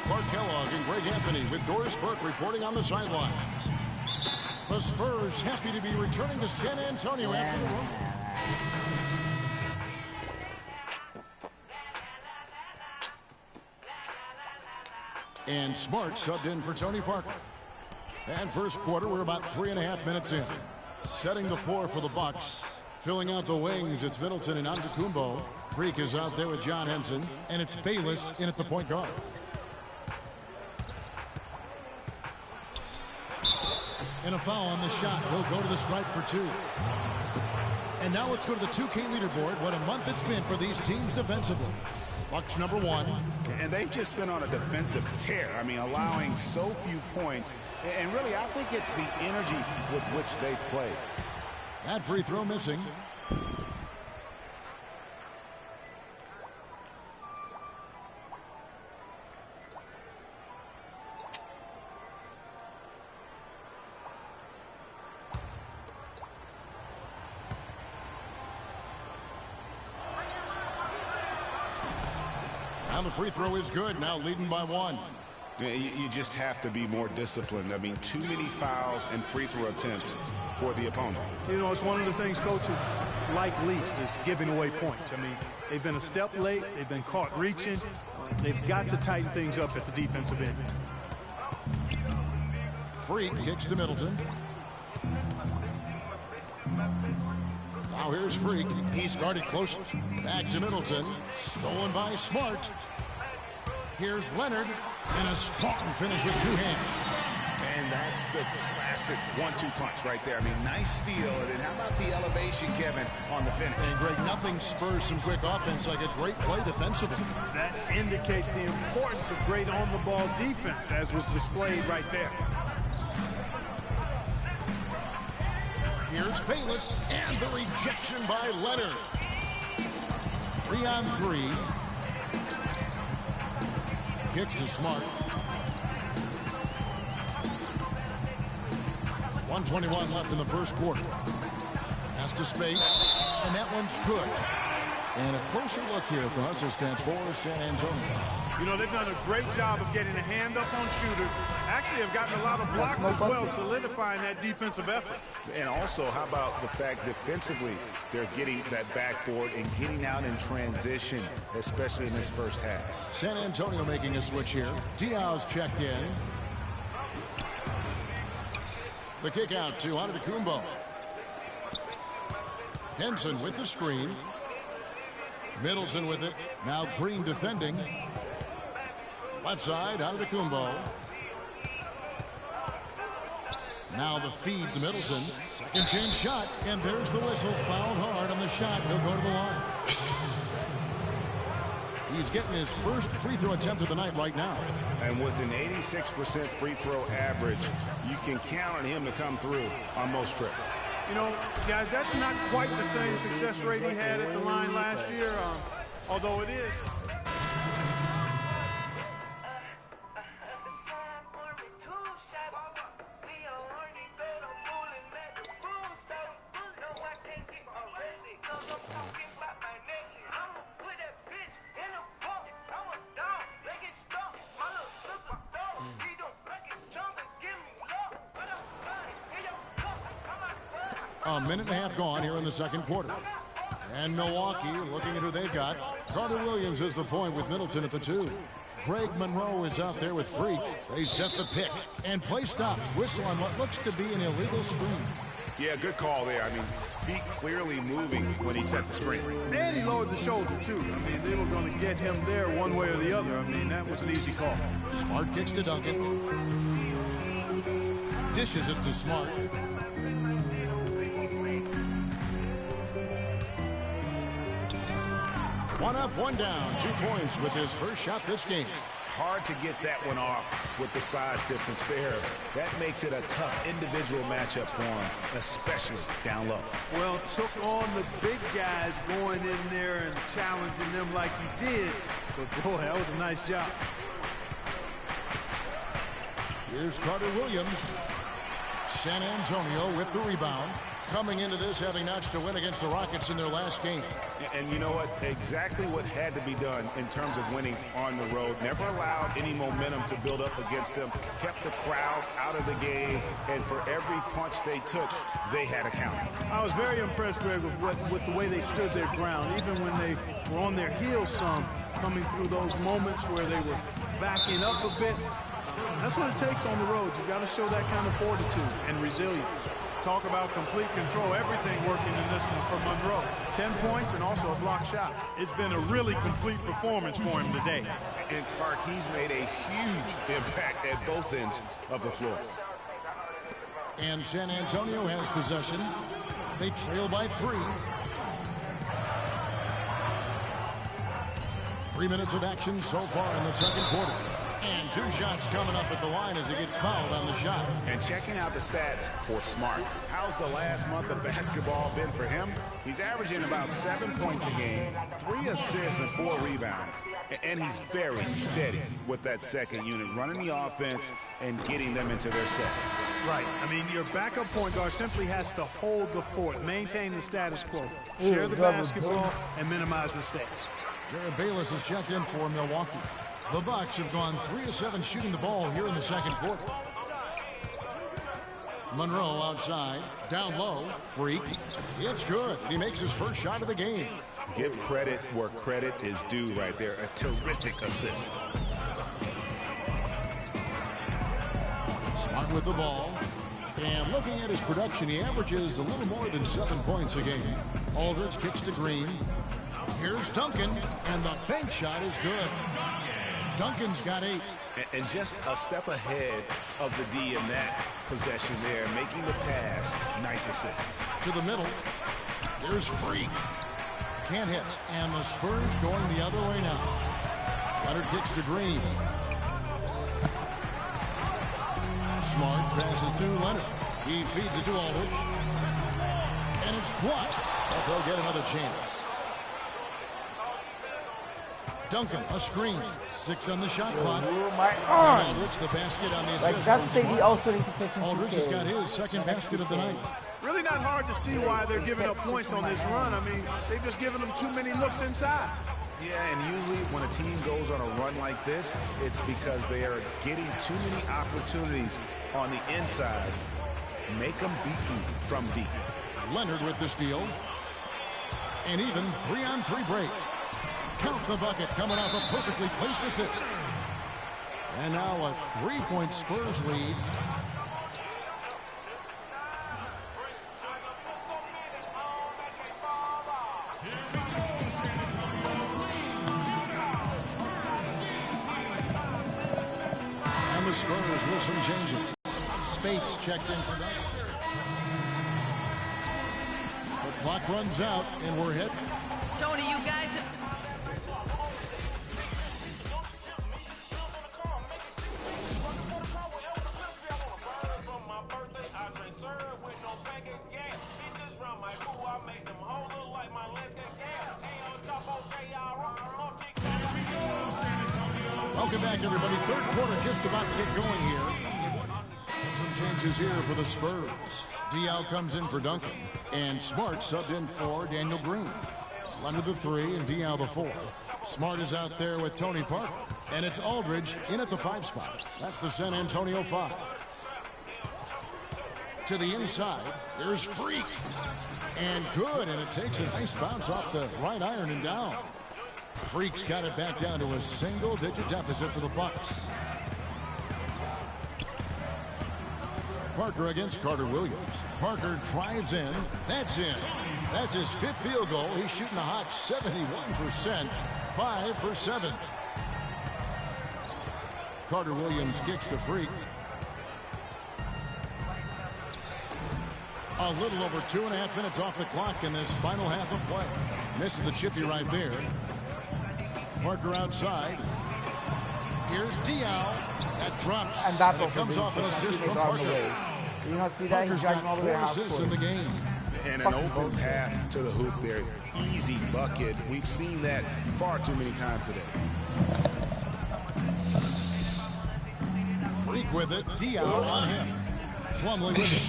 Clark Kellogg and Greg Anthony with Doris Burke reporting on the sidelines. The Spurs happy to be returning to San Antonio after the road. And Smart subbed in for Tony Parker. And first quarter, we're about 3.5 minutes in. Setting the floor for the Bucks. Filling out the wings, it's Middleton and Antetokounmpo. Freak is out there with John Henson. And it's Bayless in at the point guard. And a foul on the shot. He'll go to the stripe for 2. And now let's go to the 2K leaderboard. What a month it's been for these teams defensively. Bucks number 1. And they've just been on a defensive tear. I mean, allowing so few points. And really, I think it's the energy with which they play. That free throw missing. And the free throw is good, now leading by 1. You just have to be more disciplined. I mean, too many fouls and free throw attempts for the opponent. You know, it's one of the things coaches like least is giving away points. I mean, they've been a step late. They've been caught reaching. They've got to tighten things up at the defensive end. Freak kicks to Middleton. Now here's Freak. He's guarded close. Back to Middleton. Stolen by Smart. Here's Leonard. And a strong finish with 2 hands. And that's the classic 1-2 punch right there. I mean, nice steal. And then how about the elevation, Kevin, on the finish? And Greg, nothing spurs some quick offense like a great play defensively. That indicates the importance of great on-the-ball defense, as was displayed right there. Here's Bayless, and the rejection by Leonard. 3-on-3. Kicks to Smart. 1:21 left in the first quarter. Pass to Spates, and that one's good. And a closer look here at the hustle stats for San Antonio. You know, they've done a great job of getting a hand up on shooters. Actually have gotten a lot of blocks as well, solidifying that defensive effort. And also, how about the fact defensively, they're getting that backboard and getting out in transition, especially in this first half. San Antonio making a switch here. Diaz checked in. The kick out to Antetokounmpo. Henson with the screen. Middleton with it. Now Green defending. Left side, Antetokounmpo. Now the feed to Middleton. Second chance shot, and there's the whistle. Fouled hard on the shot. He'll go to the line. He's getting his first free throw attempt of the night right now. And with an 86% free throw average, you can count on him to come through on most trips. You know, guys, that's not quite the same success rate he had at the line last year, although it is. A minute and a half gone here in the second quarter. And Milwaukee looking at who they've got. Carter Williams is the point with Middleton at the 2. Greg Monroe is out there with Freak. They set the pick. And play stops. Whistle on what looks to be an illegal screen. Yeah, good call there. I mean, feet clearly moving when he set the screen. And he lowered the shoulder, too. I mean, they were going to get him there one way or the other. I mean, that was an easy call. Smart kicks to Duncan. Dishes it to Smart. One up, one down. 2 points with his first shot this game. Hard to get that one off with the size difference there. That makes it a tough individual matchup for him, especially down low. Well, took on the big guys going in there and challenging them like he did. But, boy, that was a nice job. Here's Carter Williams. San Antonio with the rebound. coming into this having notched a win against the Rockets in their last game. And you know what? Exactly what had to be done in terms of winning on the road. Never allowed any momentum to build up against them. Kept the crowd out of the game. And for every punch they took, they had a counter. I was very impressed, Greg, with the way they stood their ground, even when they were on their heels some, coming through those moments where they were backing up a bit. That's what it takes on the road. You've got to show that kind of fortitude and resilience. Talk about complete control. Everything working in this one for Monroe. 10 points and also a block shot. It's been a really complete performance for him today. And Clark, he's made a huge impact at both ends of the floor. And San Antonio has possession. They trail by 3. 3 minutes of action so far in the second quarter. And 2 shots coming up at the line as he gets fouled on the shot. And checking out the stats for Smart. How's the last month of basketball been for him? He's averaging about 7 points a game, 3 assists and 4 rebounds. And he's very steady with that second unit, running the offense and getting them into their sets. Right. I mean, your backup point guard simply has to hold the fort, maintain the status quo, share the basketball, and minimize mistakes. Jared Bayless has checked in for Milwaukee. The Bucks have gone 3 of 7 shooting the ball here in the second quarter. Monroe outside, down low, Freak. It's good. He makes his first shot of the game. Give credit where credit is due right there. A terrific assist. Smart with the ball. And looking at his production, he averages a little more than 7 points a game. Aldridge kicks to Green. Here's Duncan, and the bank shot is good. Duncan's got 8. And just a step ahead of the D in that possession there, making the pass. Nice assist. To the middle. Here's Freak. Can't hit. And the Spurs going the other way now. Leonard kicks to Green. Smart passes to Leonard. He feeds it to Aldridge. And it's blocked. But they'll get another chance. Duncan, a screen. 6 on the shot clock. Aldridge, the basket on the assist. Like, that's the thing he also needs to fix. Aldridge has got his second basket of the night. Really not hard to see why they're giving up points on this run. I mean, they've just given them too many looks inside. Yeah, and usually when a team goes on a run like this, it's because they are getting too many opportunities on the inside. Make them beat you from deep. Leonard with the steal. And even 3-on-3 break. Count the bucket coming off a perfectly placed assist. And now a 3-point Spurs lead. And the Spurs with some changes. Spates checked in for that. The clock runs out and we're hit. Tony, you guys have... Welcome back, everybody. Third quarter just about to get going here. Some changes here for the Spurs. Diaw comes in for Duncan. And Smart subbed in for Daniel Green. Leonard the 3 and Diaw the 4. Smart is out there with Tony Parker. And it's Aldridge in at the 5 spot. That's the San Antonio 5. To the inside, there's Freak. And good, and it takes a nice bounce off the right iron and down. Freak's got it back down to a single-digit deficit for the Bucks. Parker against Carter Williams. Parker drives in. That's in. That's his 5th field goal. He's shooting a hot 71%. 5 for 7. Carter Williams kicks to Freak. A little over 2.5 minutes off the clock in this final half of play. Misses the chippy right there. Parker outside. Here's Diaw. That drops. And that's it comes off an assist from all Parker. the way. You not see that? Parker's He's got driving all the way 4 half assists court. in the game. And an open path to the hoop there. Easy bucket. We've seen that far too many times today. Freak with it. Diaw on him. Plumlee with it.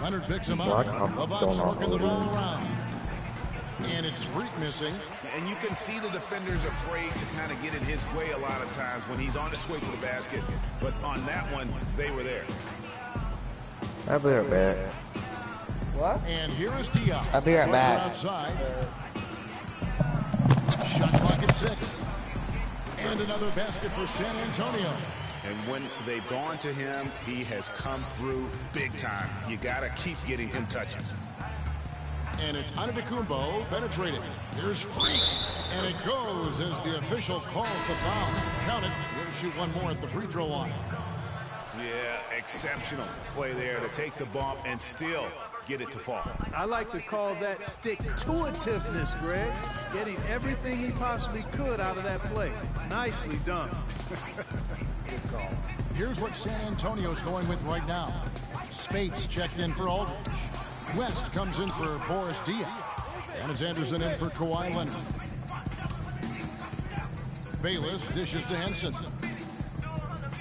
Leonard picks him up. The Bucks working the ball around. And it's Freak missing. And you can see the defender's afraid to kind of get in his way a lot of times when he's on his way to the basket. But on that one, they were there. I'll be right back. What? And here is Diop. I'll be right back. Outside. Shot clock at 6. And another basket for San Antonio. And when they've gone to him, he has come through big time. You got to keep getting him touches. And it's Antetokounmpo penetrating. Here's Freak. And it goes as the official calls the foul. Count it. He'll shoot one more at the free throw line. Yeah, exceptional play there to take the bump and still get it to fall. I like to call that stick-to-itiveness, Greg. Getting everything he possibly could out of that play. Nicely done. Good call. Here's what San Antonio's going with right now. Spates checked in for Aldridge. West comes in for Boris Diaw. And it's Anderson in for Kawhi Leonard. Bayless dishes to Henson.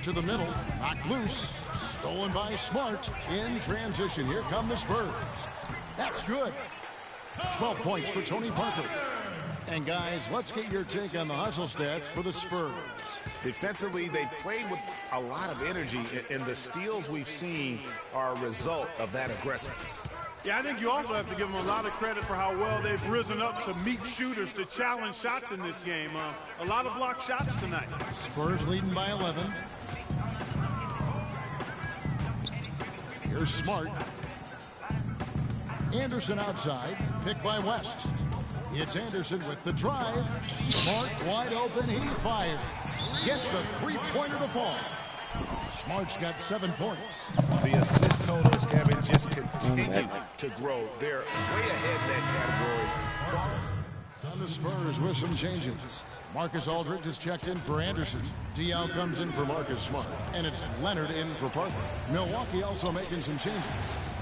To the middle, knocked loose, stolen by Smart. In transition, here come the Spurs. That's good. 12 points for Tony Parker. And guys, let's get your take on the hustle stats for the Spurs. Defensively, they played with a lot of energy, and the steals we've seen are a result of that aggressiveness. Yeah, I think you also have to give them a lot of credit for how well they've risen up to meet shooters, to challenge shots in this game. A lot of blocked shots tonight. Spurs leading by 11. Here's Smart. Anderson outside, picked by West. It's Anderson with the drive. Smart wide open, he fires. Gets the three-pointer to fall. Smart's got 7 points. The assist totals, Kevin, just continue to grow. They're way ahead in that category. On the Spurs with some changes. Marcus Aldridge is checked in for Anderson. Diaw comes in for Marcus Smart. And it's Leonard in for Parker. Milwaukee also making some changes.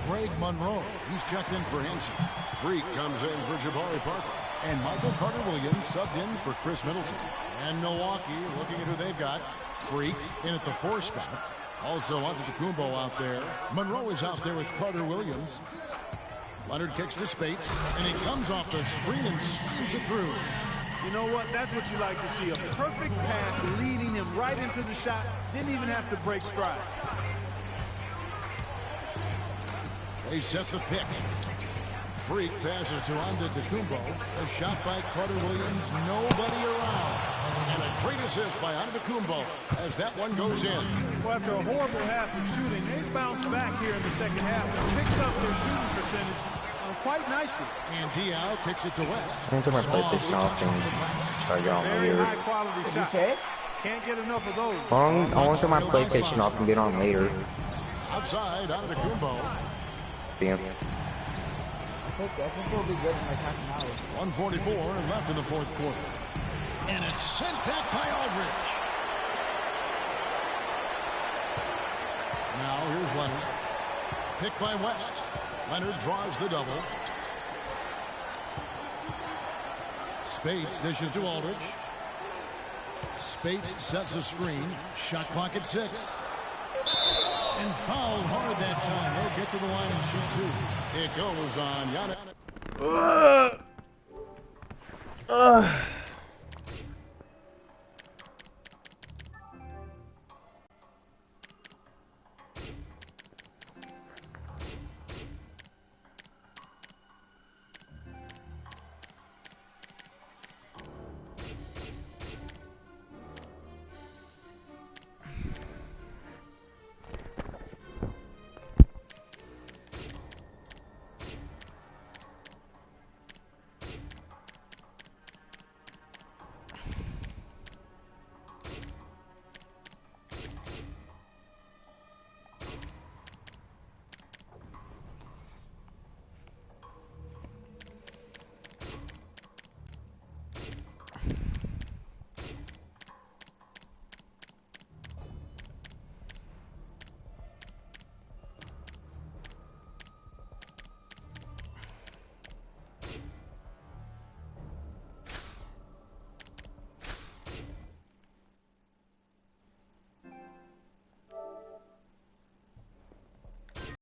Greg Monroe, he's checked in for Hansen. Freak comes in for Jabari Parker. And Michael Carter-Williams subbed in for Chris Middleton. And Milwaukee, looking at who they've got. Freak in at the 4 spot. Also Antetokounmpo out there. Monroe is out there with Carter-Williams. Leonard kicks to Spates, and he comes off the screen and slams it through. You know what? That's what you like to see. A perfect pass leading him right into the shot. Didn't even have to break stride. They set the pick. Freak passes to Antetokounmpo. A shot by Carter-Williams. Nobody around. And a great assist by Antetokounmpo as that one goes in. Well, after a horrible half of shooting, they bounced back here in the second half and picked up their shooting percentage quite nicely. And Diaw kicks it to West. I think my PlayStation off and try to get on Very later. high quality shot. Can't get enough of those. I want to turn my PlayStation off and get on later. Outside, Antetokounmpo. Damn. I think it'll be good in like half an hour. 1:44 left in the fourth quarter. And it's sent back by Aldridge. Now here's Leonard. Picked by West. Leonard draws the double. Spates dishes to Aldridge. Spates sets a screen. Shot clock at 6. And fouled hard that time. They'll get to the line and shoot 2. It goes on Giannis.